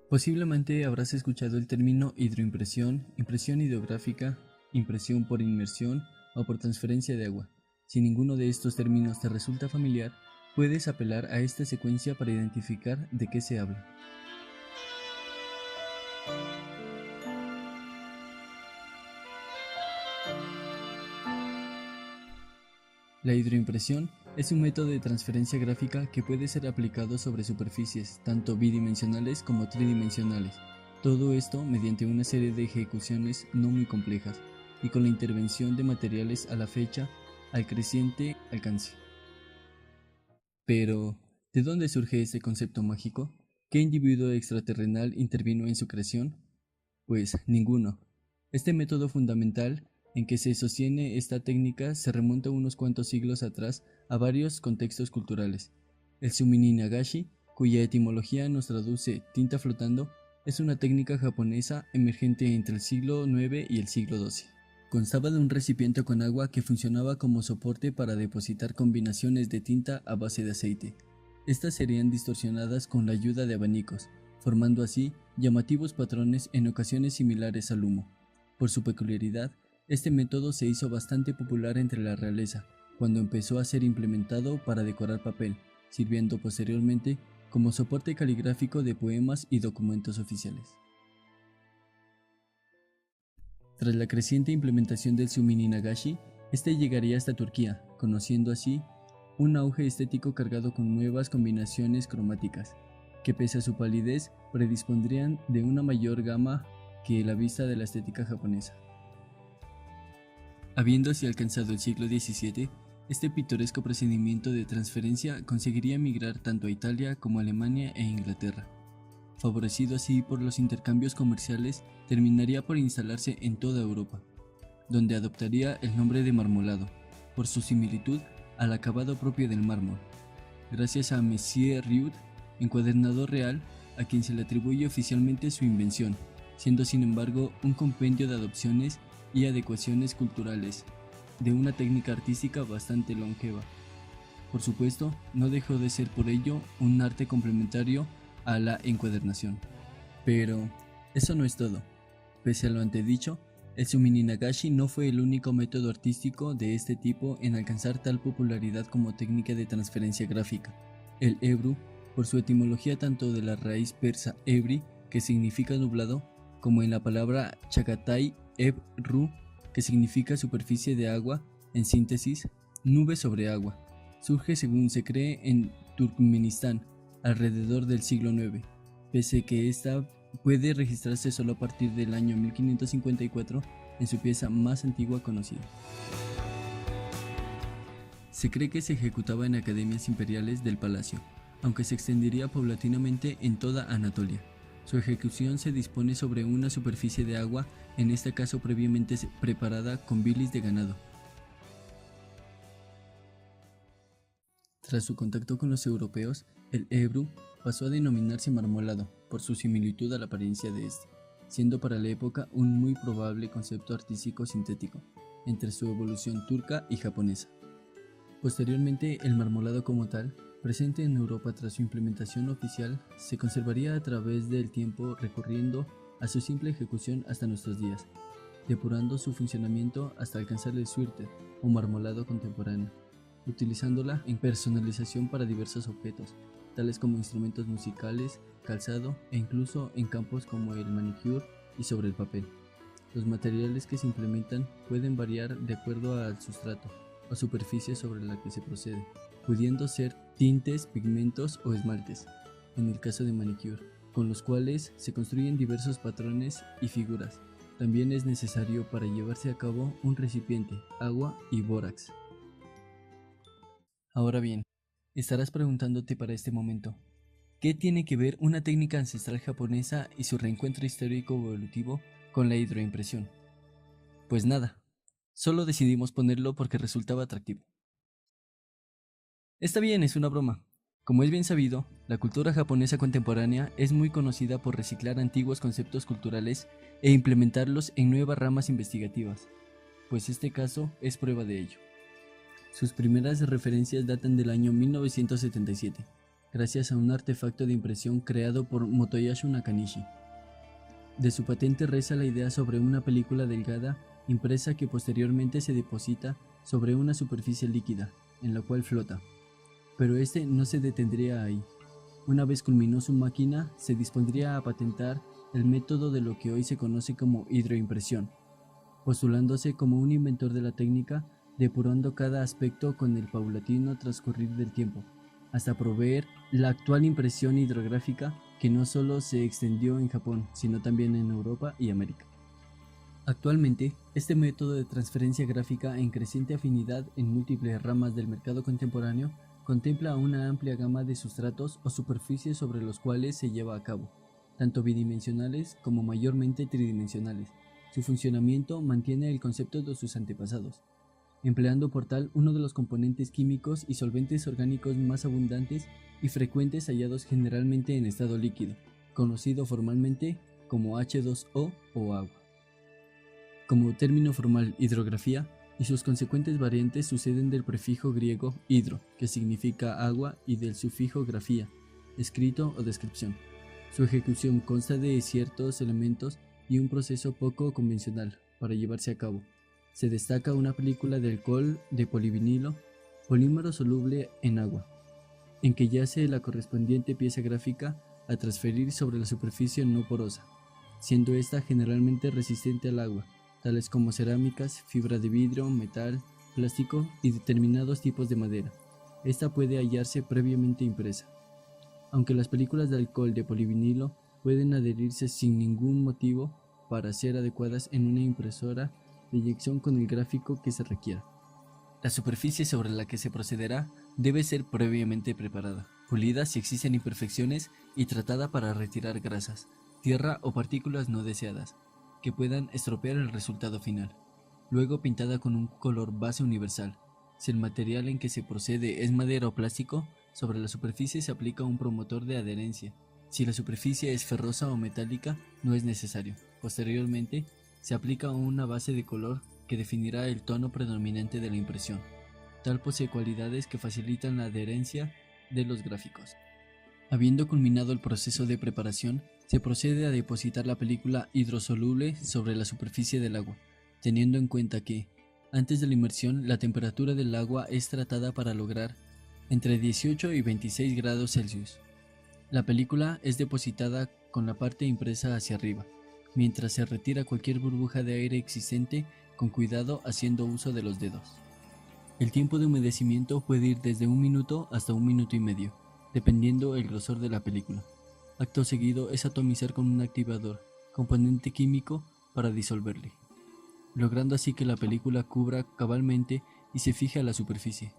Posiblemente habrás escuchado el término hidroimpresión, impresión hidrográfica, impresión por inmersión o por transferencia de agua. Si ninguno de estos términos te resulta familiar, puedes apelar a esta secuencia para identificar de qué se habla. La hidroimpresión es un método de transferencia gráfica que puede ser aplicado sobre superficies tanto bidimensionales como tridimensionales. Todo esto mediante una serie de ejecuciones no muy complejas y con la intervención de materiales a la fecha al creciente alcance. Pero, ¿de dónde surge este concepto mágico? ¿Qué individuo extraterrenal intervino en su creación? Pues ninguno. Este método fundamental en que se sostiene esta técnica se remonta unos cuantos siglos atrás a varios contextos culturales. El sumini nagashi, cuya etimología nos traduce tinta flotando, es una técnica japonesa emergente entre el siglo IX y el siglo XII. Constaba de un recipiente con agua que funcionaba como soporte para depositar combinaciones de tinta a base de aceite. Estas serían distorsionadas con la ayuda de abanicos, formando así llamativos patrones en ocasiones similares al humo. Por su peculiaridad, este método se hizo bastante popular entre la realeza, cuando empezó a ser implementado para decorar papel, sirviendo posteriormente como soporte caligráfico de poemas y documentos oficiales. Tras la creciente implementación del sumini nagashi, este llegaría hasta Turquía, conociendo así un auge estético cargado con nuevas combinaciones cromáticas, que pese a su palidez predispondrían de una mayor gama que la vista de la estética japonesa. Habiendo así alcanzado el siglo XVII, este pintoresco procedimiento de transferencia conseguiría migrar tanto a Italia como a Alemania e Inglaterra. Favorecido así por los intercambios comerciales, terminaría por instalarse en toda Europa, donde adoptaría el nombre de marmolado, por su similitud al acabado propio del mármol, gracias a Monsieur Riud, encuadernador real, a quien se le atribuye oficialmente su invención, siendo sin embargo un compendio de adopciones y adecuaciones culturales, de una técnica artística bastante longeva. Por supuesto, no dejó de ser por ello un arte complementario a la encuadernación. Pero eso no es todo. Pese a lo antedicho, el sumini nagashi no fue el único método artístico de este tipo en alcanzar tal popularidad como técnica de transferencia gráfica. El ebru, por su etimología tanto de la raíz persa ebri, que significa nublado, como en la palabra chagatai ebru, que significa superficie de agua, en síntesis, nube sobre agua, surge según se cree en Turkmenistán, alrededor del siglo IX, pese que esta puede registrarse solo a partir del año 1554 en su pieza más antigua conocida. Se cree que se ejecutaba en academias imperiales del palacio, aunque se extendería paulatinamente en toda Anatolia. Su ejecución se dispone sobre una superficie de agua, en este caso previamente preparada con bilis de ganado. Tras su contacto con los europeos, el ebru pasó a denominarse marmolado, por su similitud a la apariencia de este, siendo para la época un muy probable concepto artístico sintético, entre su evolución turca y japonesa. Posteriormente, el marmolado como tal, presente en Europa tras su implementación oficial, se conservaría a través del tiempo recurriendo a su simple ejecución hasta nuestros días, depurando su funcionamiento hasta alcanzar el suerte o marmolado contemporáneo, utilizándola en personalización para diversos objetos, tales como instrumentos musicales, calzado e incluso en campos como el manicure y sobre el papel. Los materiales que se implementan pueden variar de acuerdo al sustrato o superficie sobre la que se procede, pudiendo ser tintes, pigmentos o esmaltes, en el caso de manicure, con los cuales se construyen diversos patrones y figuras. También es necesario para llevarse a cabo un recipiente, agua y bórax. Ahora bien, estarás preguntándote para este momento, ¿qué tiene que ver una técnica ancestral japonesa y su reencuentro histórico evolutivo con la hidroimpresión? Pues nada, solo decidimos ponerlo porque resultaba atractivo. Está bien, es una broma. Como es bien sabido, la cultura japonesa contemporánea es muy conocida por reciclar antiguos conceptos culturales e implementarlos en nuevas ramas investigativas, pues este caso es prueba de ello. Sus primeras referencias datan del año 1977, gracias a un artefacto de impresión creado por Motoyasu Nakanishi. De su patente reza la idea sobre una película delgada impresa que posteriormente se deposita sobre una superficie líquida, en la cual flota. Pero este no se detendría ahí. Una vez culminó su máquina, se dispondría a patentar el método de lo que hoy se conoce como hidroimpresión, postulándose como un inventor de la técnica, depurando cada aspecto con el paulatino transcurrir del tiempo, hasta proveer la actual impresión hidrográfica que no solo se extendió en Japón, sino también en Europa y América. Actualmente, este método de transferencia gráfica en creciente afinidad en múltiples ramas del mercado contemporáneo contempla una amplia gama de sustratos o superficies sobre los cuales se lleva a cabo, tanto bidimensionales como mayormente tridimensionales. Su funcionamiento mantiene el concepto de sus antepasados, empleando por tal uno de los componentes químicos y solventes orgánicos más abundantes y frecuentes hallados generalmente en estado líquido, conocido formalmente como H2O o agua. Como término formal, hidrografía y sus consecuentes variantes suceden del prefijo griego hidro, que significa agua, y del sufijo grafía, escrito o descripción. Su ejecución consta de ciertos elementos y un proceso poco convencional para llevarse a cabo. Se destaca una película de alcohol de polivinilo, polímero soluble en agua, en que yace la correspondiente pieza gráfica a transferir sobre la superficie no porosa, siendo esta generalmente resistente al agua, tales como cerámicas, fibra de vidrio, metal, plástico y determinados tipos de madera. Esta puede hallarse previamente impresa. Aunque las películas de alcohol de polivinilo pueden adherirse sin ningún motivo para ser adecuadas en una impresora de eyección con el gráfico que se requiera. La superficie sobre la que se procederá debe ser previamente preparada, pulida si existen imperfecciones y tratada para retirar grasas, tierra o partículas no deseadas que puedan estropear el resultado final. Luego pintada con un color base universal. Si el material en que se procede es madera o plástico, sobre la superficie se aplica un promotor de adherencia. Si la superficie es ferrosa o metálica, no es necesario. Posteriormente, se aplica una base de color que definirá el tono predominante de la impresión. Tal posee cualidades que facilitan la adherencia de los gráficos. Habiendo culminado el proceso de preparación, se procede a depositar la película hidrosoluble sobre la superficie del agua, teniendo en cuenta que, antes de la inmersión, la temperatura del agua es tratada para lograr entre 18 y 26 grados Celsius. La película es depositada con la parte impresa hacia arriba, mientras se retira cualquier burbuja de aire existente con cuidado haciendo uso de los dedos. El tiempo de humedecimiento puede ir desde 1 minuto hasta 1 minuto y medio, dependiendo el grosor de la película. Acto seguido es atomizar con un activador, componente químico, para disolverle, logrando así que la película cubra cabalmente y se fije a la superficie.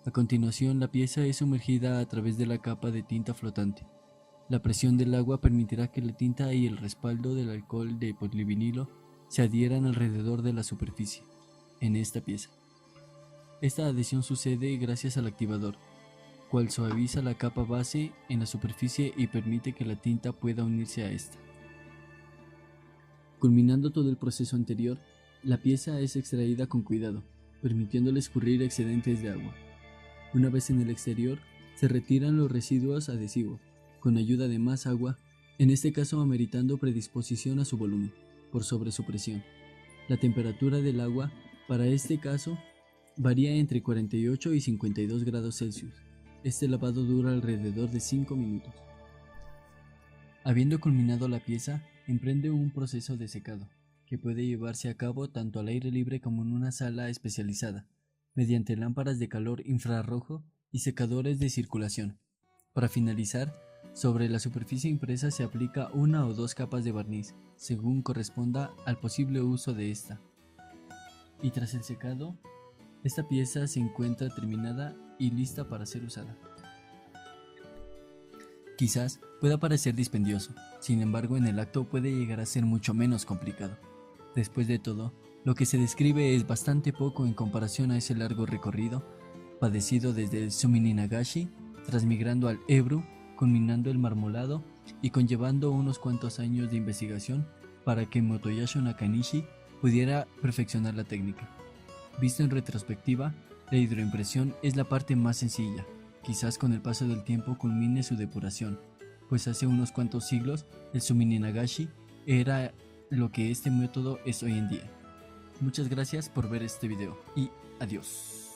A continuación, la pieza es sumergida a través de la capa de tinta flotante. La presión del agua permitirá que la tinta y el respaldo del alcohol de polivinilo se adhieran alrededor de la superficie, en esta pieza. Esta adhesión sucede gracias al activador, cual suaviza la capa base en la superficie y permite que la tinta pueda unirse a esta. Culminando todo el proceso anterior, la pieza es extraída con cuidado, permitiéndole escurrir excedentes de agua. Una vez en el exterior, se retiran los residuos adhesivos, con ayuda de más agua, en este caso ameritando predisposición a su volumen, por sobre su presión. La temperatura del agua, para este caso, varía entre 48 y 52 grados Celsius. Este lavado dura alrededor de 5 minutos. Habiendo culminado la pieza, emprende un proceso de secado, que puede llevarse a cabo tanto al aire libre como en una sala especializada, mediante lámparas de calor infrarrojo y secadores de circulación. Para finalizar, sobre la superficie impresa se aplica 1 o 2 capas de barniz, según corresponda al posible uso de esta. Y tras el secado, esta pieza se encuentra terminada y lista para ser usada. Quizás pueda parecer dispendioso, sin embargo en el acto puede llegar a ser mucho menos complicado. Después de todo, lo que se describe es bastante poco en comparación a ese largo recorrido, padecido desde el Sumininagashi, transmigrando al Ebru, culminando el marmolado y conllevando unos cuantos años de investigación para que Motoyasu Nakanishi pudiera perfeccionar la técnica. Visto en retrospectiva, la hidroimpresión es la parte más sencilla, quizás con el paso del tiempo culmine su depuración, pues hace unos cuantos siglos el Sumini Nagashi era lo que este método es hoy en día. Muchas gracias por ver este video y adiós.